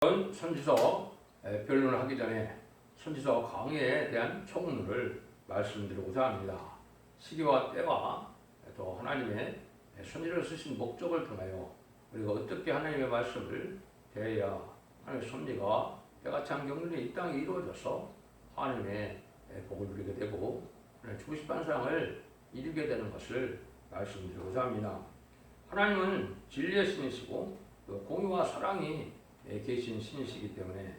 선지서 변론을 하기 전에 선지서 강해에 대한 총론을 말씀드리고자 합니다. 시기와 때와 또 하나님의 선지를 쓰신 목적을 통하여 우리가 어떻게 하나님의 말씀을 대해야 하나님의 섭리가 때가 찬 경륜이 이 땅에 이루어져서 하나님의 복을 누리게 되고 주신 반상을 이루게 되는 것을 말씀드리고자 합니다. 하나님은 진리의 신이시고 공의와 사랑이 계신 신이시기 때문에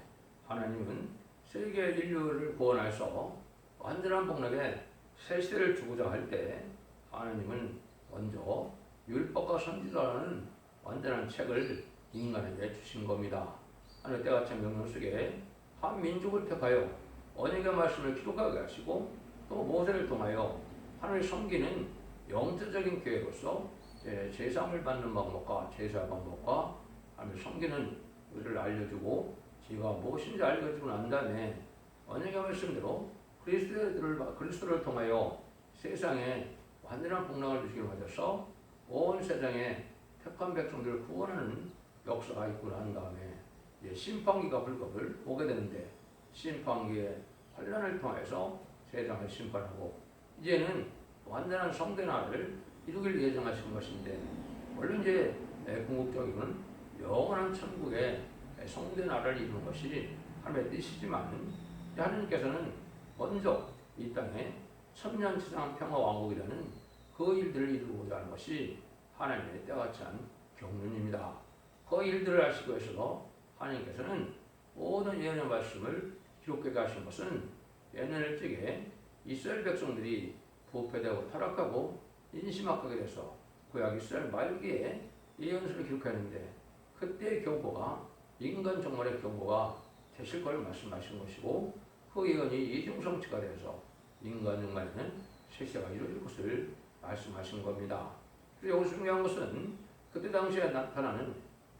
하나님은 세계 인류를 구원해서 완전한 복락의 새 시대를 주고자 할 때 하나님은 먼저 율법과 선지서라는 완전한 책을 인간에게 주신 겁니다. 하나님 때가 찬 경륜 속에 한 민족을 택하여 언약의 말씀을 기록하게 하시고 또 모세를 통하여 하나님을 섬기는 영적인 교회로서 제사함을 받는 방법과 제사 방법과 하나님을 섬기는 우리를 알려주고 지가 무엇인지 알려주고 난 다음에 언약의 말씀대로 그리스도를 통하여 세상에 완전한 복락을 주시기를 받아서 온 세상에 택한 백성들을 구원하는 역사가 있고 난 다음에 심판기가 불법을 오게 되는데 심판기의 환란을 통해서 세상을 심판하고 이제는 완전한 성대 나라를 이루길 예정하신 것인데 물론 이제 궁극적으로는 영원한 천국의 성대 나라를 이루는 것이 하나님의 뜻이지만 하나님께서는 먼저 이 땅에 천년치상 평화 왕국이라는 그 일들을 이루고자 하는 것이 하나님의 때가 찬 경륜입니다. 그 일들을 하시기 위해서 하나님께서는 모든 예언의 말씀을 기록하게 하신 것은 옛날 일찍에 이스라엘 백성들이 부패되고 타락하고 인심악하게 돼서 구약 이스라엘 말기에 예언서를 기록했는데 그때의 경고가 인간 종말의 경고가 되실 걸 말씀하신 것이고 그 예언이 이중성취가 되어서 인간 종말에는 세세가 이루어질 것을 말씀하신 겁니다. 그래서 여기서 중요한 것은 그때 당시에 나타나는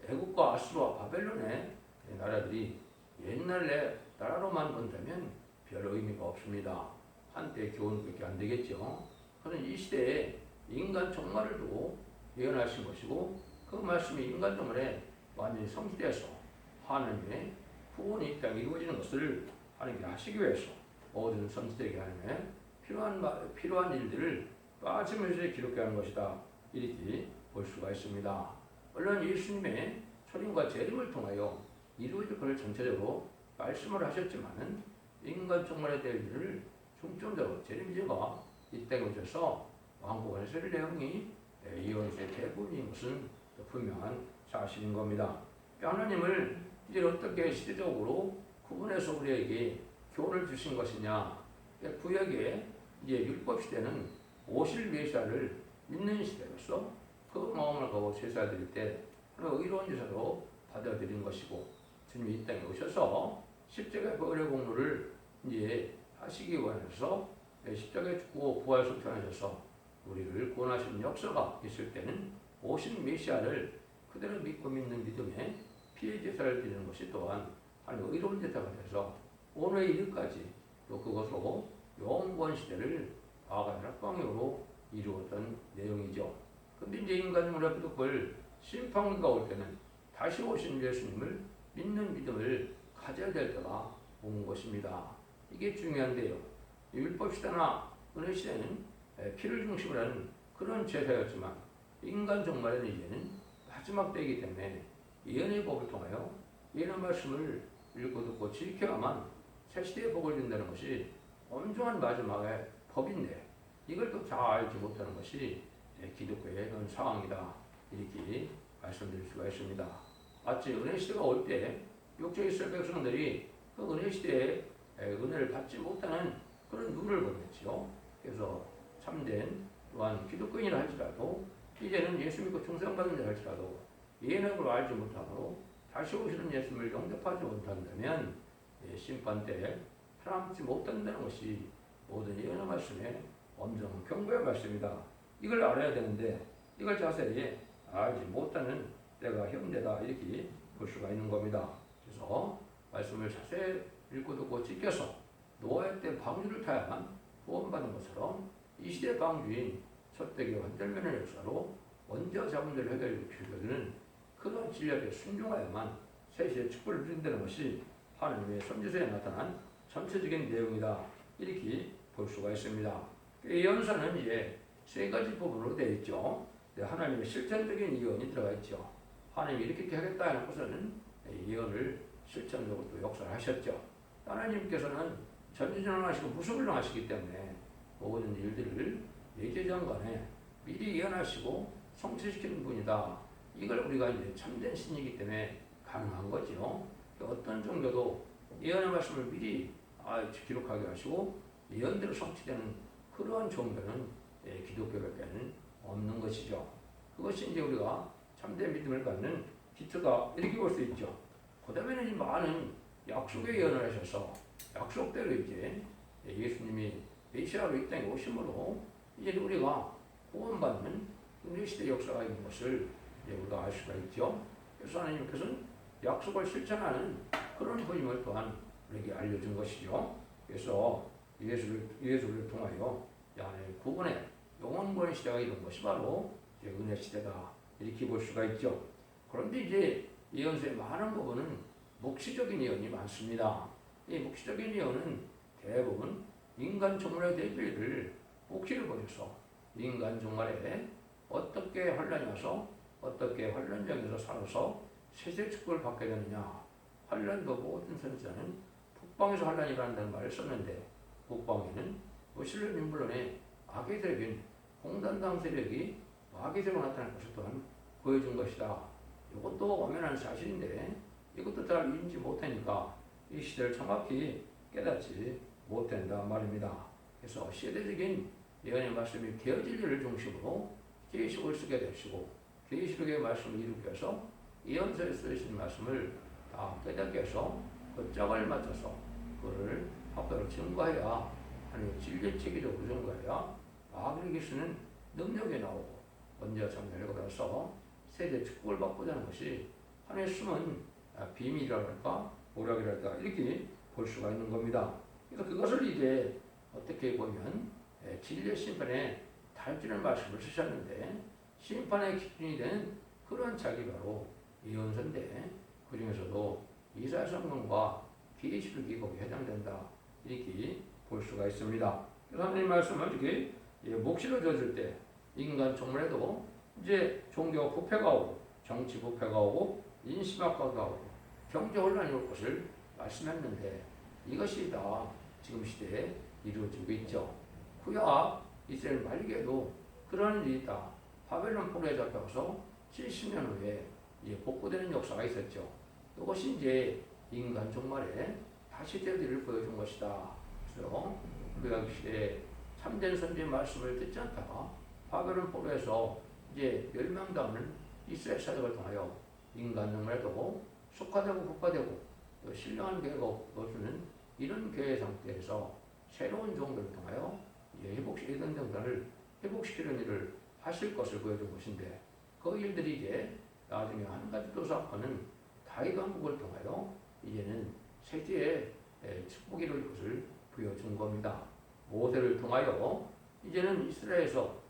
애국과 아수르와 바벨론의 나라들이 옛날의 나라로만 본다면 별 의미가 없습니다. 한때 교훈밖에 안 되겠죠. 그는 이 시대에 인간 종말을 두고 예언하신 것이고 그 말씀이 인간 종말에 완전히 성취되어서 하나님의 구원이 이 땅에 이루어지는 것을 하나님께 하시기 위해서 모든 선지자에게 하나님의 필요한 일들을 빠짐없이 기록해야 하는 것이다. 이렇게 볼 수가 있습니다. 물론 예수님의 초림과 재림을 통하여 이루어질 것을 전체적으로 말씀을 하셨지만은 인간 종말에 대한 일을 중점적으로 재림제가 이 땅에 오셔서 왕국을 세울 내용이 예언서의 대부분인 것은 분명한 사실인 겁니다. 하나님을 이제 어떻게 시대적으로 구분해서 우리에게 교훈을 주신 것이냐? 구약의 이제 율법 시대는 오실 메시아를 믿는 시대로서 그 마음을 갖고 제사 드릴 때 의로운 제사로 받아들인 것이고 주님이 이 땅에 오셔서 십자가의 벌의 공로를 이제 하시기 원해서 십자가에 죽고 부활해서 태어나셔서 우리를 구원하시는 역사가 있을 때는 오신 메시아를 그대로 믿고 믿는 믿음에 피의 제사를 드리는 것이 또한 하나님의 의로운 제사가 돼서 오늘의 일까지 또 그것으로 영원 시대를 아가나 광야로 이루었던 내용이죠. 근데 이제 인간을 앞에 그걸 심판기가 올 때는 다시 오신 예수님을 믿는 믿음을 가져야 될 때가 온 것입니다. 이게 중요한데요. 율법 시대나 은혜 시대는 피를 중심으로 하는 그런 제사였지만 인간 종말에는 이제는 마지막 때이기 때문에 예언의 법을 통하여 예언의 말씀을 읽고 듣고 지켜야만 새 시대의 복을 준다는 것이 엄중한 마지막의 법인데 이걸 또 잘 알지 못하는 것이 기독교의 그런 상황이다. 이렇게 말씀드릴 수가 있습니다. 마치 은혜 시대가 올 때 육체 이스라엘 백성들이 그 은혜 시대에 은혜를 받지 못하는 그런 눈을 보냈지요. 그래서 참된 또한 기독교인이라 할지라도 이제는 예수 믿고 충성받는 자 할지라도 예언의 걸 알지 못하고 다시 오시는 예수님을 영접하지 못한다면 심판 때 살아남지 못한다는 것이 모든 예언의 말씀의 엄정한 경고의 말씀이다. 이걸 알아야 되는데 이걸 자세히 알지 못하는 때가 현대다. 이렇게 볼 수가 있는 겁니다. 그래서 말씀을 자세히 읽고 듣고 지켜서 노아의 때 방주를 타야만 구원받는 것처럼 이 시대 방주인 첫대기 완전면의 역사로 원죄와 자본들 해결을 필요는 그런 진리에 순종하여만 새 시대 축복을 누린다는 것이 하나님의 선지서에 나타난 전체적인 내용이다. 이렇게 볼 수가 있습니다. 이 예언서는 이제 세 가지 부분으로 되어 있죠. 하나님의 실천적인 예언이 들어가 있죠. 하나님이 이렇게 하겠다는 것은 예언을 실천적으로 또 역사하셨죠. 하나님께서는 전지전능하시고 무소불능하시기 때문에 모든 일들을 예제전간에 미리 예언하시고 성취시키는 분이다. 이걸 우리가 이제 참된 신이기 때문에 가능한 거죠. 어떤 종교도 예언의 말씀을 미리 기록하게 하시고 예언대로 성취되는 그러한 종교는 기독교밖에는 없는 것이죠. 그것이 이제 우리가 참된 믿음을 갖는 기초다 이렇게 볼 수 있죠. 그 다음에는 많은 약속의 예언을 하셔서 약속대로 이제 예수님이 메시아로 이 땅에 오심으로 이제 우리가 구원받는 은혜 시대 역사가 있는 것을 우리가 알 수가 있죠. 그래서 하나님께서는 약속을 실천하는 그런 부임을 또한 우리에게 알려준 것이죠. 그래서 예수를 통하여 구원의 영원권의 시대가 이런 것이 바로 은혜 시대다 이렇게 볼 수가 있죠. 그런데 이제 예언서의 많은 부분은 묵시적인 예언이 많습니다. 이 묵시적인 예언은 대부분 인간 종말의 대비를 묵시를 보여서 인간 종말에 어떻게 환란이 와서 어떻게 환란장에서 살아서 세세 축복을 받게 되느냐. 환란도 모든 선지자는 북방에서 환란이 일어난다는 말을 썼는데 북방에는 무슬림 인물론의 악의 세력인 공산당 세력이 악의 세력으로 나타날 것을 또한 보여준 것이다. 이것도 엄연한 사실인데 이것도 잘 인지 못하니까 이 시대를 정확히 깨닫지 못한다 말입니다. 그래서 시대적인 예언의 말씀이 되어진리를 중심으로 계시록을 쓰게 되시고 계시록의 말씀을 이루기 위해서 예언서에 쓰신 말씀을 다 깨닫게 해서 그 짝을 맞춰서 그거를 합법으로 증거해야 아니면 진리체계적으로 증거해야 악을 이기시는 능력이 나오고 언제와 장면을 받아서 세대 축복을 받고자 하는 것이 하나님의 숨은 비밀이라고 할까 오락이랄까 이렇게 볼 수가 있는 겁니다. 그래서 그것을 이제 어떻게 보면 진리의 심판에 달주는 말씀을 쓰셨는데 심판의 기준이 되는 그런 책이 바로 예언서인데 그 중에서도 이사야 성경과 계시록이 거기에 해당된다 이렇게 볼 수가 있습니다. 그래서 하나님 말씀을 이렇게 묵시로 젖을 때 인간 종말에도 이제 종교 부패가 오고 정치 부패가 오고 인심학과가 오고 경제 혼란이 올 것을 말씀했는데 이것이 다 지금 시대에 이루어지고 있죠. 후야 이스라엘 말기에도 그런 일이 있다. 바벨론 포로에 잡혀서 70년 후에 복구되는 역사가 있었죠. 이것이 이제 인간 종말에 다시 될 일을 보여준 것이다. 그래서 우리가 시대에 참된 선지의 말씀을 듣지 않다가 바벨론 포로에서 이제 멸망당하는 이스라엘 사역을 통하여 인간 종말에도 속화되고 국화되고 신령한 교회가 없어지는 이런 교회 상태에서 새로운 종들을 통하여 이런 정당을 회복시키는 일을 하실 것을 보여준 것인데 그 일들이 이제 나중에 한 가지 또 사건은 다윗 왕국을 통하여 이제는 세계의 축복이 이룰 것을 보여준 겁니다. 모세를 통하여 이제는 이스라엘에서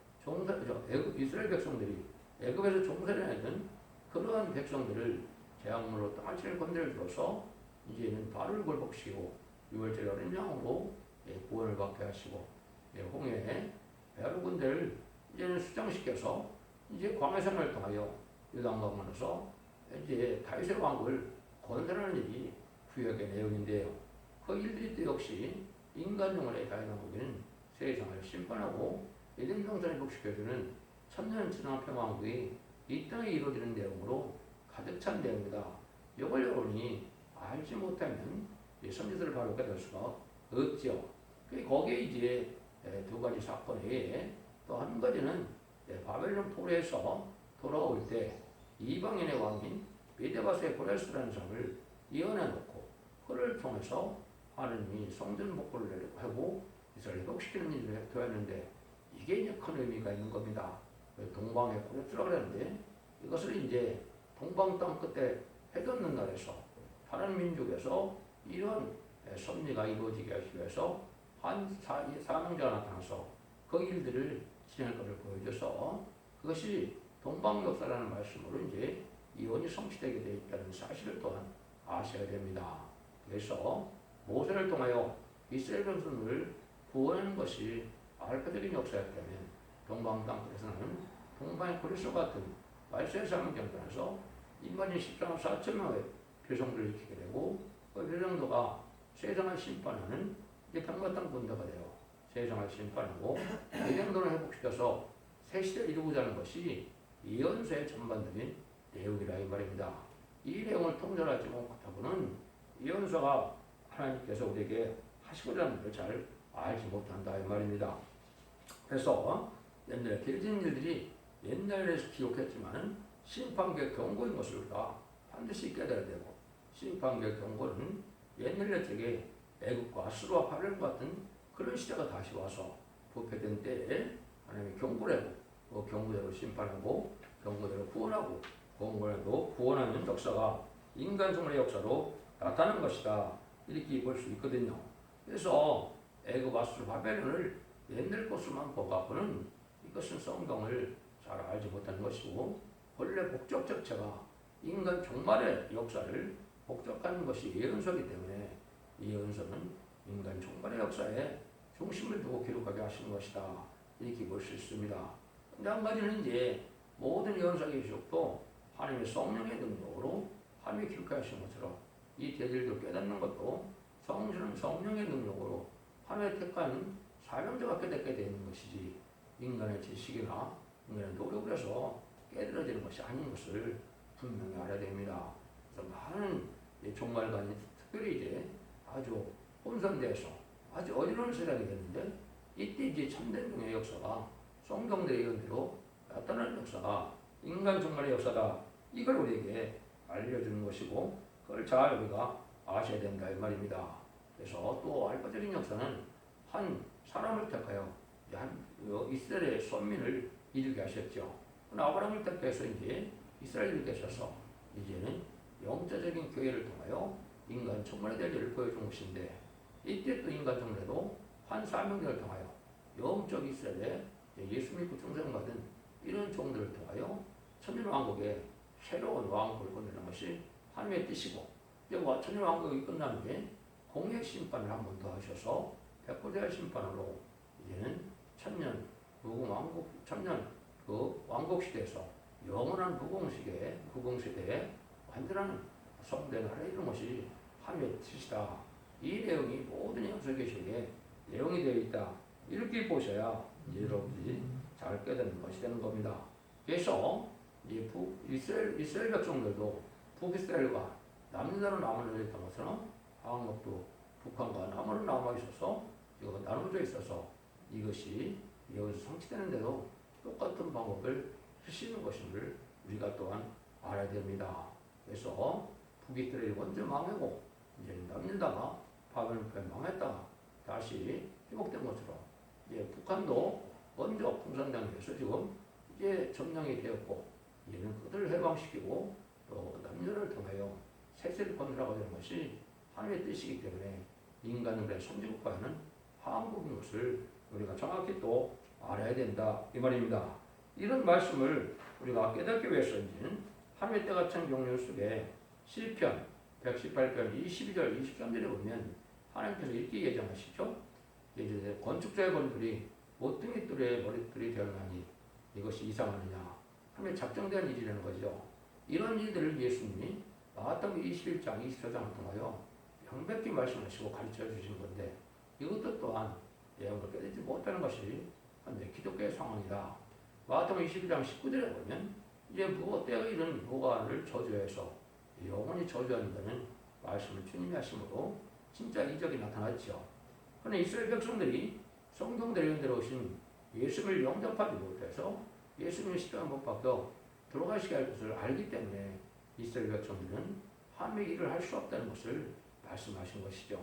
이스라엘 백성들이 애굽에서 종살이 하는 그러한 백성들을 재앙으로 땅을 건드려 줘서 이제는 발을 굴복시키고 유월절 어린 양으로 구원을 받게 하시고 홍해에 여러분들 이제는 수장시켜서 이제 광해산을 통하여 유단강 건너서 이제 다윗의 왕국을 건설하는 일이 구약의 내용인데요. 그 일들이 역시 인간 영혼의 다윗 왕국은 세상을 심판하고 에덴 동산을 복시켜주는 천년 지난 평화왕국이 이 땅에 이루어지는 내용으로 가득 찬 내용이다. 이걸 여러분이 알지 못하면 이 선지서를 바로 깨달을 수가 없죠. 거기에 이제 두 가지 사건 외에 또 한 가지는 바벨론 포로에서 돌아올 때 이방인의 왕인 메데바스의 고레스라는 사람을 예언해 놓고 그를 통해서 하느님이 성전 복구를 하고 이스라엘 회복시키는 일을 되었는데 이게 이제 큰 의미가 있는 겁니다. 동방의 고레스라고 하는데 이것을 이제 동방 땅 끝에 해돋는 날에서 다른 민족에서 이런 섭리가 이루어지게 하기 위해서 한 사명자가 나타나서 그 일들을 진행할 것을 보여줘서 그것이 동방 역사라는 말씀으로 이제 이혼이 성취되게 되어 있다는 사실을 또한 아셔야 됩니다. 그래서 모세를 통하여 이스라엘 백성을 구원하는 것이 알파적인 역사였다면 동방 땅끝에서는 동방의 고리스 같은 말세의 삶을 경험해서 인간이 13만 4천 명의 배성들을 일으키게 되고 그 배성도가 세상을 심판하는 평화 땅 군대가 되어 세상을 심판하고 배경도를 회복시켜서 새 시대를 이루고자 하는 것이 이언서의 전반적인 내용이라 이 말입니다. 이 내용을 통달하지 못하고는 이언서가 하나님께서 우리에게 하시고자 하는 것을 잘 알지 못한다 이 말입니다. 그래서 옛날에 길진 일들이 옛날에서 기록했지만 심판의 경고인 것을 우리가 반드시 깨달아야 되고 심판의 경고는 옛날 책에 애국과 수르와 바벨 같은 그런 시대가 다시 와서 부패된 때에 하나님이 경고를 하고 그 경고대로 심판하고 경고대로 구원하고 경고대로 구원하는 역사가 인간 성의 역사로 나타나는 것이다 이렇게 볼 수 있거든요. 그래서 애국, 아수르, 바벨론을 옛날 것으로만 보고는 이것은 성경을 잘 알지 못하는 것이고 본래 목적 자체가 인간 종말의 역사를 목적하는 것이 예언서이기 때문에 이 예언서는 인간 종말의 역사에 중심을 두고 기록하게 하시는 것이다 이렇게 볼 수 있습니다. 근데 한 가지는 이제 모든 예언서의 기록도 하나님의 성령의 능력으로 하나님이 기록하신 것처럼 이 대질도 깨닫는 것도 성령의 능력으로 하나님의 택한 사명자가 깨닫게 되는 것이지 인간의 지식이나 인간의 노력을 해서 깨달아지는 것이 아닌 것을 분명히 알아야 됩니다. 그래서 많은 종말관이 특별히 이제 아주 혼선돼서 아주 어지러운 시간이 됐는데 이때 이제 참된 종의 역사가 성경의 예언대로 나타나는 역사가 인간 종말의 역사다. 이걸 우리에게 알려주는 것이고 그걸 잘 우리가 아셔야 된다 이 말입니다. 그래서 또 알파적인 역사는 한 사람을 택하여 한 이스라엘의 선민을 이루게 하셨죠. 아브라함을 택해서 이제 이스라엘을 계셔서 이제는 영적인 교회를 통하여 인간 총괄의 대리를 보여준 것인데 이때 또 인간 총괄도 한 사명자를 통하여 영적 이스라엘에 예수 믿고 충성받은 이런 종들을 통하여 천년왕국의 새로운 왕국을 건드리는 것이 하나님의 뜻이고 천년왕국이 끝난 후에 공의 심판을 한 번 더 하셔서 백보대의 심판으로 이제는 천년 무궁왕국 천년 그 왕국 시대에서 영원한 무궁시대에 완전한 성된 나라에 이르는 것이 하나님의 뜻이다. 이 내용이 모든 영성계시록에 내용이 되어 있다. 이렇게 보셔야 여러분들이 잘 깨닫는 것이 되는 겁니다. 그래서 이스라엘 백성들도 북이스라엘과 남유다로 나눠져 있던 것처럼 한국도 북한과 남으로 남아 있어서 이거 나눠져 있어서 이것이 여기서 성취되는데도 똑같은 방법을 쓰시는 것임을 우리가 또한 알아야 됩니다. 그래서 북이스라엘이 먼저 망하고 이제 남유다가 바벨론에 망했다가 다시 회복된 것처럼 이제 북한도 먼저 공산당에서 지금 이제 점령이 되었고 이제는 그들을 해방시키고 또 남유다를 통하여 세세를 건드려가야 되는 것이 하나님의 뜻이기 때문에 인간의 선진국가에는 한국인 것을 우리가 정확히 또 알아야 된다 이 말입니다. 이런 말씀을 우리가 깨닫기 위해서는 하나님의 때같은 경륜 속에 시편 118편 22절 23절에 보면 하나님께서 이렇게 예정하시죠. 이제 건축자의 건물이 모퉁이 뜰의 머리뜰이 되었나니 이것이 이상하느냐 하나님의 작정된 일이라는 거죠. 이런 일들을 예수님이 마태복음 21장 24장을 통하여 명백히 말씀하시고 가르쳐 주신 건데 이것도 또한 내용을 깨닫지 못하는 것이 현재 기독교의 상황이다. 마태복음 22장 19절에 보면 이제 때가 이른 무화과를 저주해서 영원히 저주한다는 말씀을 주님이 하심으로 진짜 이적이 나타났죠. 그런데 이스라엘 백성들이 성경 대령대로 오신 예수를 영접하지 못해서 예수님의 십자가 못 박혀 들어가시게 할 것을 알기 때문에 이스라엘 백성들은 하나님의 일을 할 수 없다는 것을 말씀하신 것이죠.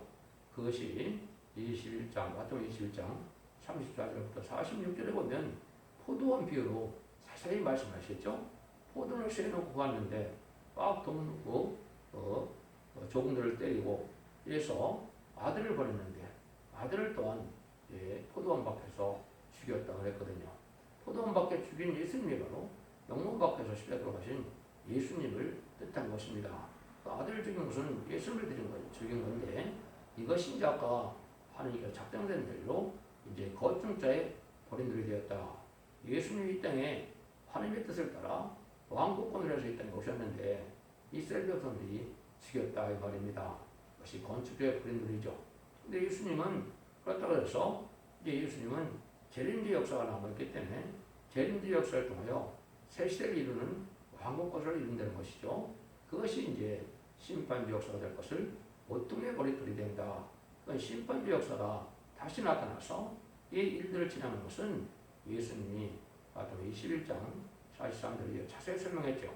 그것이 21장, 마태복음 21장 34절부터 46절에 보면 포도원 비유로 자세히 말씀하셨죠. 포도를 쇠놓고 갔는데 꽉 동고 조금들을 때리고 그래서 아들을 보냈는데 아들을 또한 포도원 밖에서 죽였다고 했거든요. 포도원 밖에 죽인 예수님이 바로 영문 밖에서 십자가 들어가신 예수님을 뜻한 것입니다. 그 아들을 죽인 것은 예수님을 죽인 건데 이것이 이제 아까 하나님께서 작정된 대로 이제 거중자의 고린들이 되었다. 예수님이 이 땅에 하나님의 뜻을 따라 왕국권을 해서 이 땅에 오셨는데 이스라엘 백성들이 죽였다 이 말입니다. 그것이 건축주의 고린들이죠. 근데 예수님은 그렇다고 해서 이제 예수님은 재림주의 역사가 남아있기 때문에 재림주의 역사를 통하여 새 시대를 이루는 왕국권을 이룬다는 것이죠. 그것이 이제 심판주의 역사가 될 것을 보통의 고린들이 된다. 그건 심판주의 역사가 다시 나타나서 이 일들을 진행하는 것은 예수님이 마태복음 21장 43절에 자세히 설명했죠.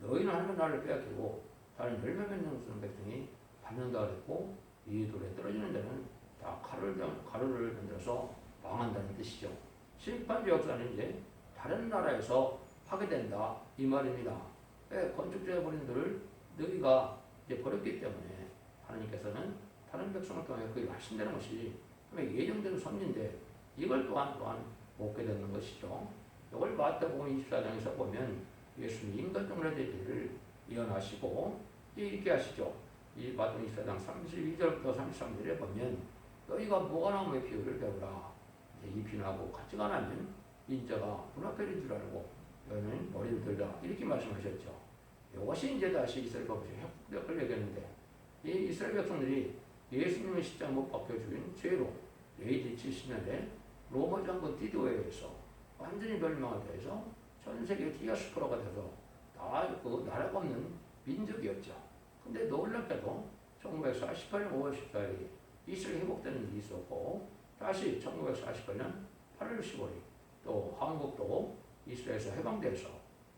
너희는 하나님의 나라를 빼앗기고 다른 열매 맺는 백성이 받는다 그랬고 이 돌에 떨어지는 데는 다 가루를 만들어서 망한다는 뜻이죠. 심판주 역사는 이제 다른 나라에서 하게 된다 이 말입니다. 건축주의 본인들을 너희가 이제 버렸기 때문에 하나님께서는 다른 백성을 통해 그걸 하신다는 것이 예정된 섭리인데 이걸 또한 먹게 되는 것이죠. 이걸 마태복음 24장에서 보면 예수님이 인간종의 되기를 예언하시고 이렇게 하시죠. 이 마태복음 24장 32절부터 33절에 보면 너희가 무화과나무의 비유를 배우라. 이 비유하고 같이가 나면 인자가 눈앞에를 줄 알고 너희는 머리를 들라 이렇게 말씀하셨죠. 이것이 이제 다시 이스라엘 백성이 협력을 얘기했는데 이 이스라엘 백성들이 예수님의 십자가 못 박혀 죽인 죄로 AD 70년에 로마 장군 디도에 의해서 완전히 멸망을 해서 전 세계 디아스포라가 돼서 다 그 나라가 없는 민족이었죠. 근데 놀랍게도 1948년 5월 14일에 이스라엘이 회복되는 일이 있었고 다시 1948년 8월 15일 또 한국도 이스라엘에서 해방돼서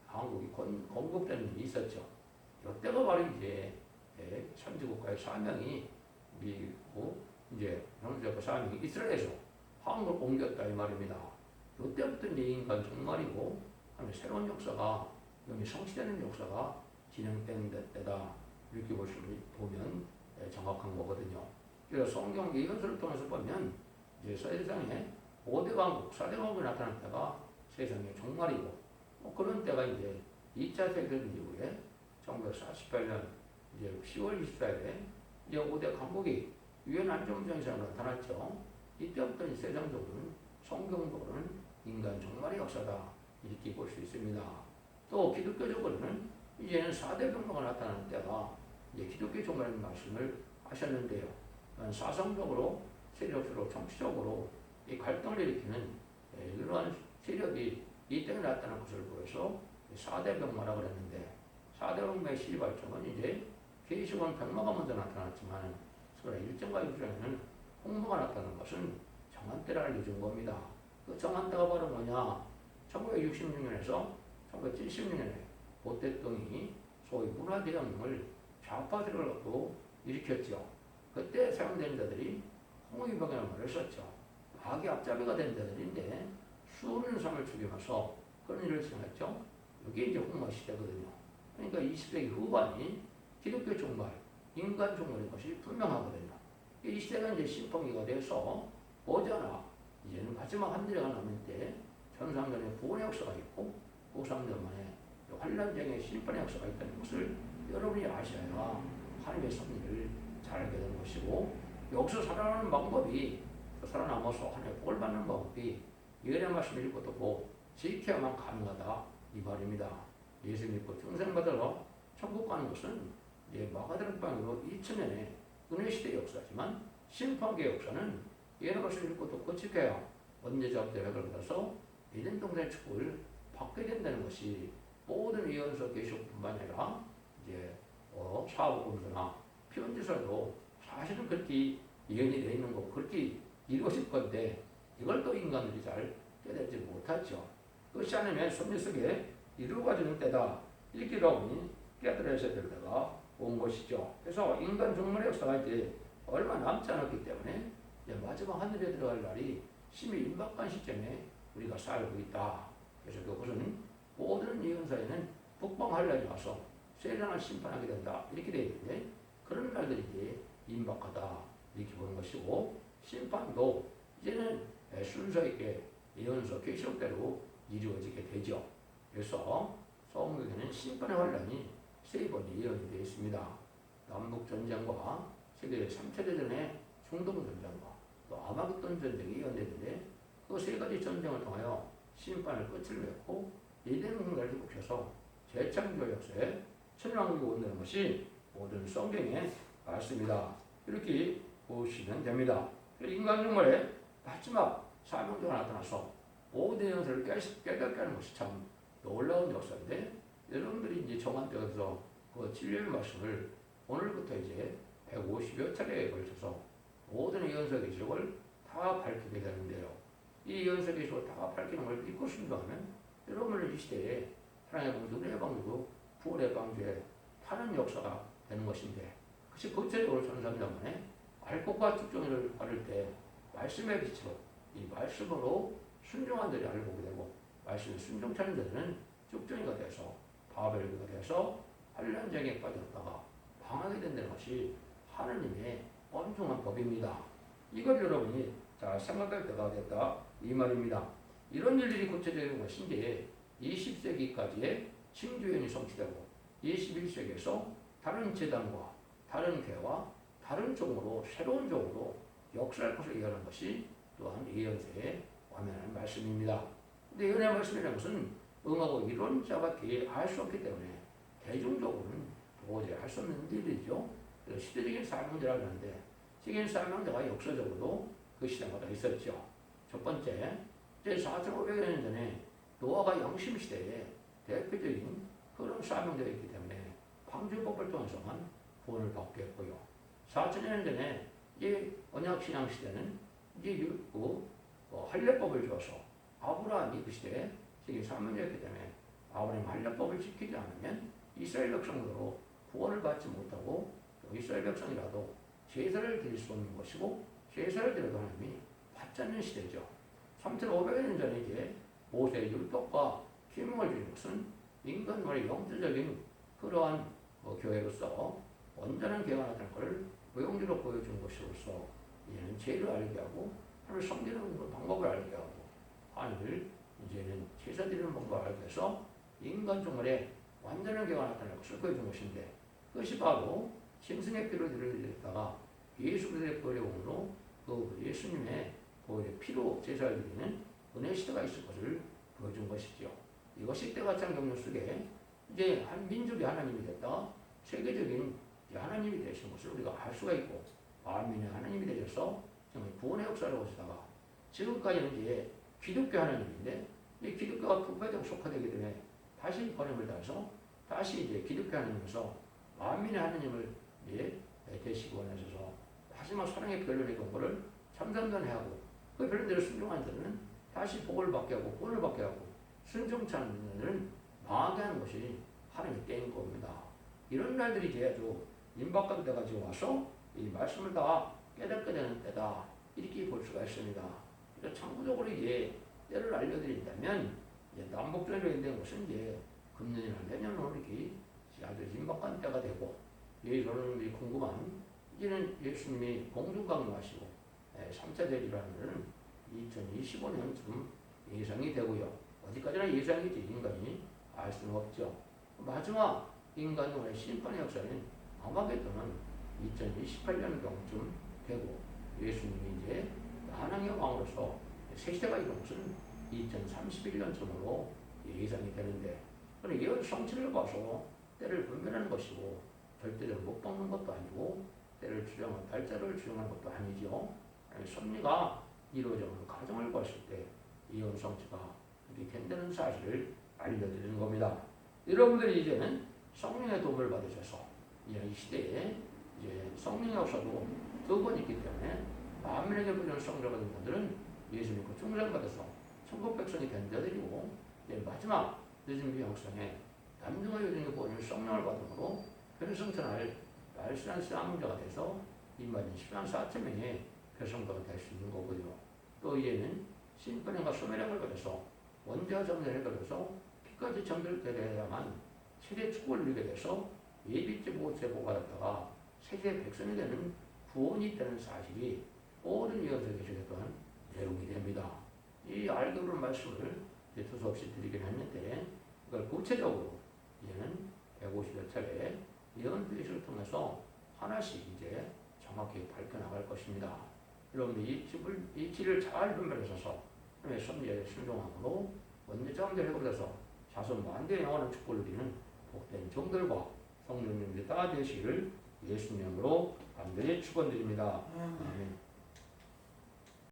한국이 건국되는 일이 있었죠. 이때가 바로 이제 선지국가의 사명이 미국 이제 형제국 사명이 이스라엘에서 한국을 옮겼다 이 말입니다. 이때부터 이제 인간 종말이고 새로운 역사가 여기 성취되는 역사가 진행된 때다 이렇게 보면 정확한 거거든요. 그래서 성경 예언서를 통해서 보면 이제 세상에 5대 강국, 4대 강국이 나타날 때가 세상의 종말이고 그런 때가 이제 2차 세계대전 이후에 1948년 이제 10월 24일에 이제 5대 강국이 유엔 안전보장회의에서 나타났죠. 이때부터 세상적으로는 성경적으로는 인간 종말의 역사다 이렇게 볼 수 있습니다. 또 기독교적으로는 이제는 4대 종교가 나타나는 때가 이제 기독교 종말의 말씀을 하셨는데요. 사상적으로, 세력적으로, 정치적으로 이 갈등을 일으키는 이러한 세력이 이때에 나타날 것을 보여서 4대 병마라고 그랬는데 4대 병마의 시발점은 이제 계시관 병마가 먼저 나타났지만 서로 일정과 일정에는 홍보가 나타나는 것은 정한 때를 알려준 겁니다. 그 정한 때가 바로 뭐냐? 1966년에서 1976년에 고대통이 소위 문화대혁명을 좌파 세력을 갖고 일으켰죠. 그때 사용된 자들이 홍위병이라는 말을 썼죠. 악의 앞잡이가 된 자들인데 수많은 사람을 죽이면서 그런 일을 진행했죠. 이게 이제 홍마 시대거든요. 그러니까 20세기 후반이 기독교 종말, 인간 종말인 것이 분명하거든요. 이 시대가 이제 신풍기가 돼서 오잖아. 이제는 마지막 한 대가 남을 때 전상전의 구원의 역사가 있고 그 3년 만에 환란쟁의 심판의 역사가 있다는 것을 여러분이 아셔야 하나님의 섭리를 잘 알게 되는 것이고 여기서 살아나는 방법이 살아남아서 하나님의 복을 받는 방법이 예언의 말씀을 읽고 듣고 지켜야만 가능하다 이 말입니다. 예수 믿고 중생받으러 천국 가는 것은 마가다락방으로 2000년의 은혜 시대의 역사지만 심판계의 역사는 예언의 말씀을 읽고 듣고 지켜야 언제적 대회를 받아서 믿은 동생의 축복을 받게 된다는 것이 모든 예언서 계시뿐만 아니라 이제 사복음서나 편지서도 사실은 그렇게 예언이 되어 있는 거고 그렇게 이루어질 건데 이걸 또 인간들이 잘 깨닫지 못하죠. 그렇지 않으면 섭리 속에 이루어지는 때다 이렇게 여러분이 깨달아야 될 때가 온 것이죠. 그래서 인간 종말의 역사가 이제 얼마 남지 않았기 때문에 이제 마지막 하늘에 들어갈 날이 심히 임박한 시점에 우리가 살고 있다. 그래서 그것은 모든 예언서에는 북방할 날이 와서 세상을 심판하게 된다 이렇게 되어 있는데 그런 날들이 이제 임박하다 이렇게 보는 것이고 심판도 이제는 순서 있게 예언서 계시록대로 이루어지게 되죠. 그래서 서원국에는 심판의 환란이 3번이 예언이 되어 있습니다. 남북전쟁과 세계 3차 대전의 중동전쟁과 또 아마겟돈 전쟁이 예언되는데 그 3가지 전쟁을 통하여 심판의 끝을 맺고 이된 국가를 회복해서 재창조 역사에 천왕국이 온다는 것이 모든 성경의 말씀이다. 이렇게 보시면 됩니다. 인간 종말의 마지막 사명자가 나타나서 모든 연설을 깨닫게 하는 것이 참 놀라운 역사인데 여러분들이 이제 정한되어서 그 진리의 말씀을 오늘부터 이제 150여 차례에 걸쳐서 모든 예언서 계시록을 다 밝히게 되는데요. 이 예언서 계시록을 다 밝히는 걸 믿고 순종하면 여러분을 이 시대에 하나님의 방주, 은혜의 방주, 부활의 방주에 타는 역사가 되는 것인데 그것이 구체적으로 전산자만에 알곡과 특종을 바를 때 말씀의 빛으로 이 말씀으로 순종한 자들이 알고 보게 되고 말씀에 순종치 않은 자들은 쭉정이가 돼서 바벨교가 돼서 환란쟁에 빠졌다가 방황하게 된다는 것이 하나님의 엄중한 법입니다. 이걸 여러분이 잘 생각할 때가 됐다 이 말입니다. 이런 일들이 구체적인 것인데 20세기까지의 신주연이 성취되고 21세기에서 다른 재단과 다른 교회와 다른 종으로 새로운 종으로 역사할 것을 예언한 것이 또한 예언서의 완전한 말씀입니다. 근데 예언의 말씀이라는 것은 응하고 이런 자밖에 알 수 없기 때문에 대중적으로는 도저히 할 수 없는 일이죠. 그래서 시대적인 사명자라고 하는데 시대적인 사명자가 역사적으로 그 시대마다 있었죠. 첫 번째, 이제 4,500년 전에 노아가 양심 시대에 대표적인 그런 사명자였기 때문에 방주법을 통해서만 구원을 받게 했고요. 4,000년 전에 이제 언약 신앙 시대는 이제 할례법을 줘서 아브라함이 그 시대에 세계 사명자였기 때문에 아브라함 할례법을 지키지 않으면 이스라엘 백성으로 구원을 받지 못하고 이스라엘 백성이라도 제사를 드릴 수 없는 것이고 제사를 드려도 하나님이 받지 않는 시대죠. 3,500년 전에 이제 모세의 율법과 계명을 주는 것은 인간의 영주적인 그러한 교회로서 온전한 교회가 나타난 것을 외형적으로 보여주는 것으로서 이제는 죄를 알게 하고 하나님을 섬기는 방법을 알게 하고 하나님을 이제는 제사 드리는 방법을 알게 해서 인간 종말에 완전한 교회가 나타날 것을 보여준 것인데 그것이 바로 짐승의 피로 드렸다가 예수 그리스도의 보혈의 몸으로 그 예수님의 보혈의 피로 제사를 드리는 은혜 시대가 있을 것을 보여준 것이죠. 이것이 때같은 경륜 속에 이제 한 민족이 하나님이 됐다가 세계적인 하나님이 되신 것을 우리가 알 수가 있고 만민의 하나님이 되셔서 정말 구원의 역사를 오시다가 지금까지는 이제 기독교 하나님인데 이 기독교가 부패되고 속화되기 때문에 다시 번영을 다해서 다시 이제 기독교 하나님에서 만민의 하나님을 이제 되시고 원하셔서 마지막 사랑의 변론의 공부를 참담단해 하고 그 변론대로 순종한 자들은 다시 복을 받게 하고 구원을 받게 하고 순종치 않는 자들은 망하게 하는 것이 하나님의 때인 겁니다. 이런 날들이 이제 아주 임박한 때가 지금 와서 이 말씀을 다 깨닫게 되는 때다 이렇게 볼 수가 있습니다. 그래서 참고적으로 이제 때를 알려드린다면 이제 남북전쟁이 된 것은 이제 금년이나 내년으로 이렇게 아주 임박한 때가 되고 여러분들이 궁금한 이제는 예수님이 공중강림하시고 3차 대리라는 것은 2025년쯤 예상이 되고요. 어디까지나 예상이지 인간이 알 수는 없죠. 마지막 인간의 심판의 역사는 아마겟돈은 2028년경쯤 되고 예수님이 이제 만왕의 왕으로서 새 시대가 이룬 것은 2031년쯤으로 예상이 되는데 그런 예언 성취를 봐서 때를 분별하는 것이고 절대적으로 못 박는 것도 아니고 때를 주장한 달자를 주장하는 것도 아니죠. 섭리가 이루어져는 과정을 봤을 때 예언 성취가 이렇게 된다는 사실을 알려드리는 겁니다. 여러분들이 이제는 성령의 도움을 받으셔서 이 시대에 이제 성령 역사도 2번 있기 때문에 만민에게 부르는 성령 받은 자들은 예수 믿고 충성받아서 천국 백성이 된 자들이고 마지막 늦은 비영성에 남중과 여중의 보존 성령을 받음으로 변성천할 날씬한 사명자가 돼서 이만인 10만 4천 명의 배성도가 될 수 있는 거고요. 또 이제는 심판행과 소멸행을 거쳐서 원죄와 정죄를 거쳐서 피까지 정결되어야만 세대 축복을 누리게 돼서 예비죄 보호죄 보호받았다가 세계 백성이 되는 구원이 되는 사실이 모든 예언서에 기록했던 내용이 됩니다. 이 알게 모르는 말씀을 두서없이 드리긴 했는데 그걸 구체적으로 이제는 150여 차례 예언들을 통해서 하나씩 이제 정확히 밝혀나갈 것입니다. 여러분들이 이 길을 잘 분별하셔서 하나님의 섭리에 순종함으로 원죄자들 해결돼서 자손 만대의 영원한 축복을 누리는 복된 종들과 성령님들이 다 되시기를 예수님으로 간절히 축원드립니다. 아멘.